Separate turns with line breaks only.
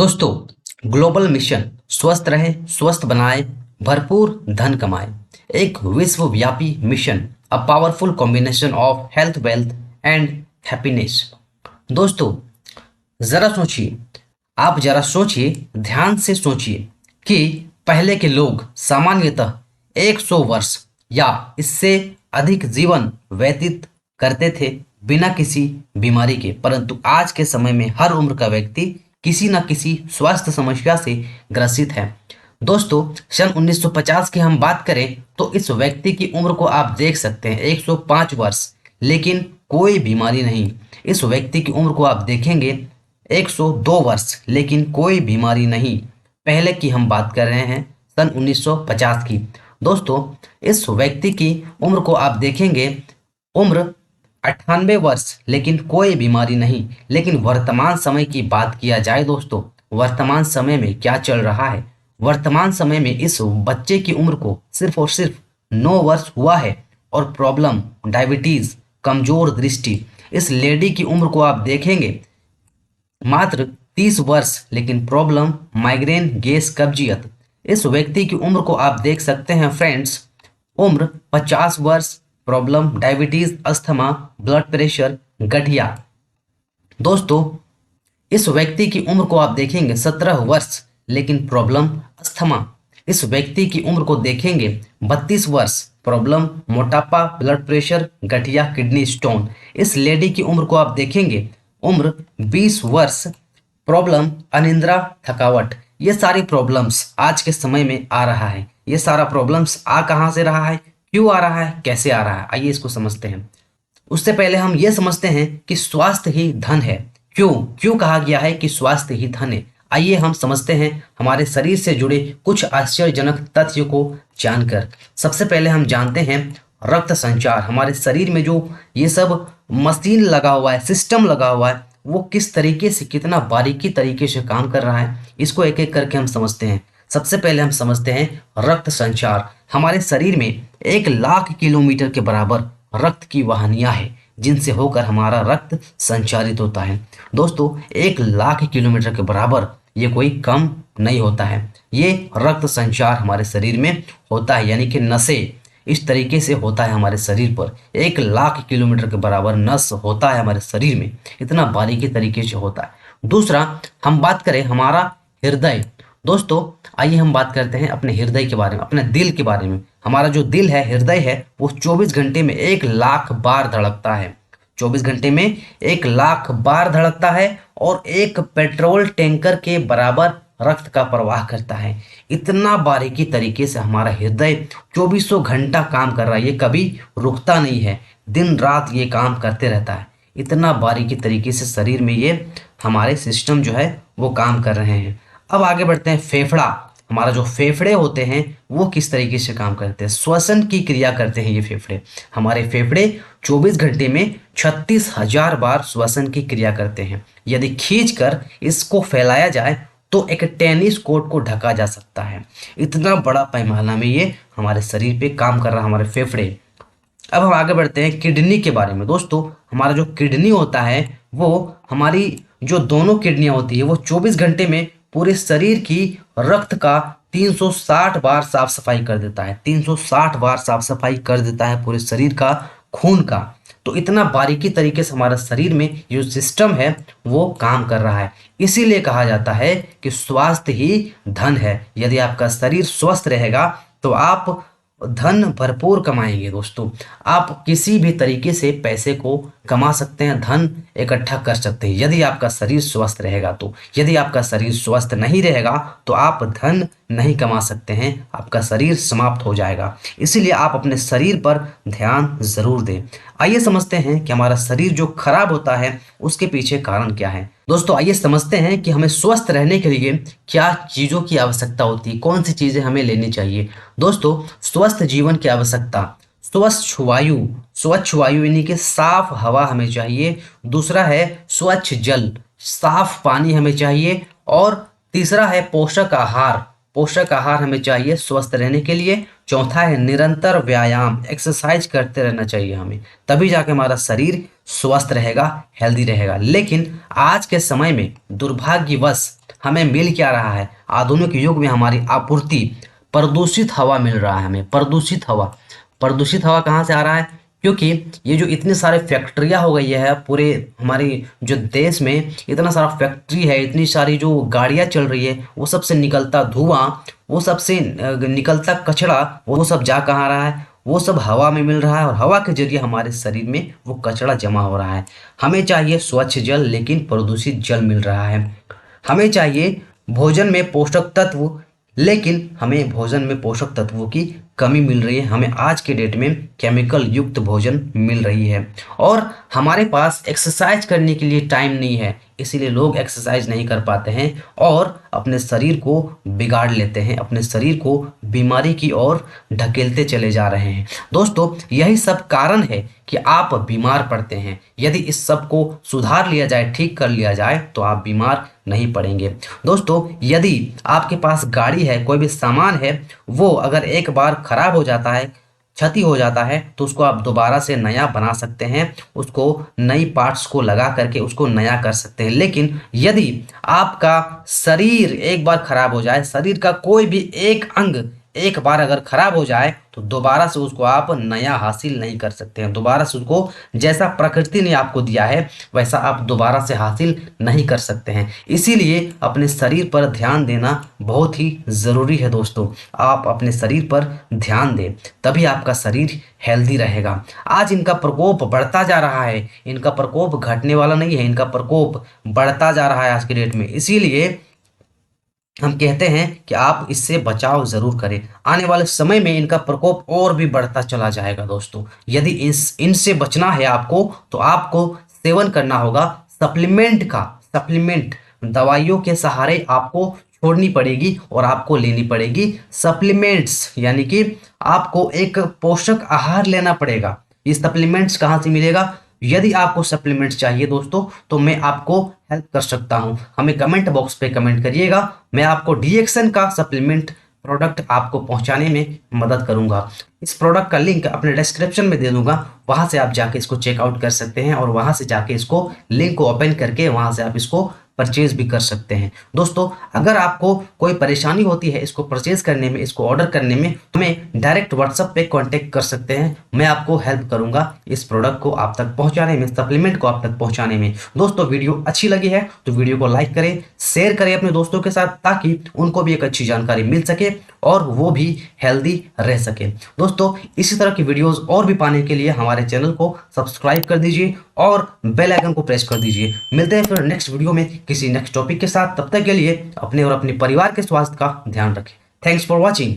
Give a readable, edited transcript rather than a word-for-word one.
दोस्तों, global mission स्वस्थ रहे, स्वस्थ बनाए, भरपूर धन कमाए। एक विश्वव्यापी mission, a powerful combination of health, wealth and happiness. दोस्तों, जरा सोचिए, आप जरा सोचिए, ध्यान से सोचिए कि पहले के लोग सामान्यतः 100 वर्ष या इससे अधिक जीवन व्यतीत करते थे बिना किसी बीमारी के, परंतु आज के समय में हर उम्र का व्यक्ति किसी न किसी स्वास्थ्य समस्या से ग्रसित है। दोस्तों, सन 1950 की हम बात करें तो इस व्यक्ति की उम्र को आप देख सकते हैं 105 वर्ष, लेकिन कोई बीमारी नहीं। इस व्यक्ति की उम्र को आप देखेंगे 102 वर्ष, लेकिन कोई बीमारी नहीं। पहले की हम बात कर रहे हैं सन 1950 की। दोस्तों, इस व्यक्ति की उम्र को आप देखेंगे, उम्र 98 वर्ष, लेकिन कोई बीमारी नहीं। लेकिन वर्तमान समय की बात किया जाए दोस्तों, वर्तमान समय में क्या चल रहा है? वर्तमान समय में इस बच्चे की उम्र को सिर्फ और सिर्फ 9 वर्ष हुआ है और प्रॉब्लम डायबिटीज, कमजोर दृष्टि। इस लेडी की उम्र को आप देखेंगे मात्र 30 वर्ष, लेकिन प्रॉब्लम माइग्रेन, गैस, कब्जियत। इस व्यक्ति की उम्र को आप देख सकते हैं फ्रेंड्स, उम्र 50 वर्ष, problem diabetes, asthma, blood pressure, गठिया। दोस्तों, इस व्यक्ति की उम्र को आप देखेंगे 17 वर्ष, लेकिन प्रॉब्लम अस्थमा। इस व्यक्ति की उम्र को देखेंगे 32 वर्ष, प्रॉब्लम मोटापा, ब्लड प्रेशर, गठिया, किडनी स्टोन। इस लेडी की उम्र को आप देखेंगे, उम्र 20 वर्ष, प्रॉब्लम अनिद्रा, थकावट। ये सारी प्रॉब्लम्स आज के समय में आ रहा है। ये सारा प्रॉब्लम्स आ कहाँ से रहा है, क्यों आ रहा है, कैसे आ रहा है, आइए इसको समझते हैं। उससे पहले हम ये समझते हैं कि स्वास्थ्य ही धन है। क्यों क्यों कहा गया है कि स्वास्थ्य ही धन है? आइए हम समझते हैं हमारे शरीर से जुड़े कुछ आश्चर्यजनक तथ्यों को जानकर। सबसे पहले हम जानते हैं रक्त संचार। हमारे शरीर में जो ये सब मशीन लगा हुआ है, सिस्टम लगा हुआ है, वो किस तरीके से, कितना बारीकी तरीके से काम कर रहा है, इसको एक एक करके हम समझते हैं। सबसे पहले हम समझते हैं रक्त संचार। हमारे शरीर में 1 लाख किलोमीटर के बराबर रक्त की वाहिनियां हैं, जिनसे होकर हमारा रक्त संचारित होता है। दोस्तों, 1 लाख किलोमीटर के बराबर ये कोई कम नहीं होता है। ये रक्त संचार हमारे शरीर में होता है, यानी कि नसें इस तरीके से होता है हमारे शरीर पर। 1 लाख किलोमीटर के बराबर नस होता है हमारे शरीर में, इतना बारीकी तरीके से होता है। दूसरा, हम बात करें हमारा हृदय। दोस्तों, आइए हम बात करते हैं अपने हृदय के बारे में, अपने दिल के बारे में। हमारा जो दिल है, हृदय है, वो 24 घंटे में 1 लाख बार धड़कता है। 24 घंटे में 1 लाख बार धड़कता है और एक पेट्रोल टैंकर के बराबर रक्त का प्रवाह करता है। इतना बारीकी तरीके से हमारा हृदय 24 घंटा काम कर रहा है, ये कभी रुकता नहीं है, दिन रात ये काम करते रहता है। इतना बारीकी तरीके से शरीर में ये हमारे सिस्टम जो है वो काम कर रहे हैं। अब आगे बढ़ते हैं फेफड़ा। हमारा जो फेफड़े होते हैं वो किस तरीके से काम करते हैं? श्वसन की क्रिया करते हैं ये फेफड़े। हमारे फेफड़े 24 घंटे में 36,000 बार श्वसन की क्रिया करते हैं। यदि खींचकर इसको फैलाया जाए तो एक टेनिस कोर्ट को ढका जा सकता है। इतना बड़ा पैमाना में ये हमारे शरीर पे काम कर रहा है हमारे फेफड़े। अब हम आगे बढ़ते हैं किडनी के बारे में। दोस्तों, हमारा जो किडनी होता है, वो हमारी जो दोनों किडनियां होती है, वो 24 घंटे में पूरे शरीर की रक्त का 360 बार साफ सफाई कर देता है। 360 बार साफ सफाई कर देता है पूरे शरीर का, खून का। तो इतना बारीकी तरीके से हमारा शरीर में जो सिस्टम है वो काम कर रहा है। इसीलिए कहा जाता है कि स्वास्थ्य ही धन है। यदि आपका शरीर स्वस्थ रहेगा तो आप धन भरपूर कमाएंगे। दोस्तों, आप किसी भी तरीके से पैसे को कमा सकते हैं, धन इकट्ठा कर सकते हैं, यदि आपका शरीर स्वस्थ रहेगा तो। यदि आपका शरीर स्वस्थ नहीं रहेगा तो आप धन नहीं कमा सकते हैं, आपका शरीर समाप्त हो जाएगा। इसीलिए आप अपने शरीर पर ध्यान जरूर दें। आइए समझते हैं कि हमारा शरीर जो खराब होता है उसके पीछे कारण क्या है। दोस्तों, आइए समझते हैं कि हमें स्वस्थ रहने के लिए क्या चीज़ों की आवश्यकता होती है, कौन सी चीज़ें हमें लेनी चाहिए। दोस्तों, स्वस्थ जीवन की आवश्यकता, स्वच्छ वायु यानी कि साफ हवा हमें चाहिए। दूसरा है स्वच्छ जल, साफ पानी हमें चाहिए। और तीसरा है पोषक आहार, पोषक आहार हमें चाहिए स्वस्थ रहने के लिए। चौथा है निरंतर व्यायाम, एक्सरसाइज करते रहना चाहिए हमें, तभी जाके हमारा शरीर स्वस्थ रहेगा, हेल्दी रहेगा। लेकिन आज के समय में दुर्भाग्यवश हमें मिल क्या रहा है? आधुनिक युग में हमारी आपूर्ति प्रदूषित हवा मिल रहा है हमें, प्रदूषित हवा। प्रदूषित हवा कहाँ से आ रहा है? क्योंकि ये जो इतनी सारे फैक्ट्रियाँ हो गई है पूरे हमारी जो देश में, इतना सारा फैक्ट्री है, इतनी सारी जो गाड़ियाँ चल रही है, वो सबसे निकलता धुआं, वो सबसे निकलता कचरा, वो सब जा कहाँ रहा है? वो सब हवा में मिल रहा है और हवा के जरिए हमारे शरीर में वो कचरा जमा हो रहा है। हमें चाहिए स्वच्छ जल, लेकिन प्रदूषित जल मिल रहा है। हमें चाहिए भोजन में पोषक तत्व, लेकिन हमें भोजन में पोषक तत्वों की कमी मिल रही है। हमें आज के डेट में केमिकल युक्त भोजन मिल रही है और हमारे पास एक्सरसाइज करने के लिए टाइम नहीं है, इसीलिए लोग एक्सरसाइज नहीं कर पाते हैं और अपने शरीर को बिगाड़ लेते हैं, अपने शरीर को बीमारी की ओर ढकेलते चले जा रहे हैं। दोस्तों, यही सब कारण है कि आप बीमार पड़ते हैं। यदि इस सब को सुधार लिया जाए, ठीक कर लिया जाए, तो आप बीमार नहीं पड़ेंगे। दोस्तों, यदि आपके पास गाड़ी है, कोई भी सामान है, वो अगर एक बार खराब हो जाता है, क्षति हो जाता है, तो उसको आप दोबारा से नया बना सकते हैं, उसको नई पार्ट्स को लगा करके उसको नया कर सकते हैं। लेकिन यदि आपका शरीर एक बार खराब हो जाए, शरीर का कोई भी एक अंग एक बार अगर खराब हो जाए, तो दोबारा से उसको आप नया हासिल नहीं कर सकते हैं। दोबारा से उसको जैसा प्रकृति ने आपको दिया है वैसा आप दोबारा से हासिल नहीं कर सकते हैं। इसीलिए अपने शरीर पर ध्यान देना बहुत ही ज़रूरी है। दोस्तों, आप अपने शरीर पर ध्यान दें, तभी आपका शरीर हेल्दी रहेगा। आज इनका प्रकोप बढ़ता जा रहा है, इनका प्रकोप घटने वाला नहीं है, इनका प्रकोप बढ़ता जा रहा है आज की डेट में। इसीलिए हम कहते हैं कि आप इससे बचाव ज़रूर करें। आने वाले समय में इनका प्रकोप और भी बढ़ता चला जाएगा। दोस्तों, यदि इनसे बचना है आपको, तो आपको सेवन करना होगा सप्लीमेंट का। सप्लीमेंट दवाइयों के सहारे आपको छोड़नी पड़ेगी और आपको लेनी पड़ेगी सप्लीमेंट्स, यानी कि आपको एक पोषक आहार लेना पड़ेगा। ये सप्लीमेंट्स कहाँ से मिलेगा? यदि आपको सप्लीमेंट्स चाहिए दोस्तों, तो मैं आपको हेल्प कर सकता हूं। हमें कमेंट बॉक्स पे कमेंट करिएगा, मैं आपको डीएक्सन का सप्लीमेंट प्रोडक्ट आपको पहुंचाने में मदद करूंगा। इस प्रोडक्ट का लिंक अपने डिस्क्रिप्शन में दे दूंगा, वहां से आप जाके इसको चेकआउट कर सकते हैं और वहां से जाके इसको लिंक को ओपन करके वहां से आप इसको परचेज भी कर सकते हैं। दोस्तों, अगर आपको कोई परेशानी होती है इसको परचेज करने में, इसको ऑर्डर करने में, हमें डायरेक्ट व्हाट्सएप पे कांटेक्ट कर सकते हैं। मैं आपको हेल्प करूंगा इस प्रोडक्ट को आप तक पहुंचाने में, सप्लीमेंट को आप तक पहुंचाने में। दोस्तों, वीडियो अच्छी लगी है तो वीडियो को लाइक करें, शेयर करें अपने दोस्तों के साथ, ताकि उनको भी एक अच्छी जानकारी मिल सके और वो भी हेल्दी रह सके। दोस्तों, इसी तरह की वीडियोस और भी पाने के लिए हमारे चैनल को सब्सक्राइब कर दीजिए और बेल आइकन को प्रेस कर दीजिए। मिलते हैं फिर नेक्स्ट वीडियो में किसी नेक्स्ट टॉपिक के साथ। तब तक के लिए अपने और अपने परिवार के स्वास्थ्य का ध्यान रखें। Thanks for watching.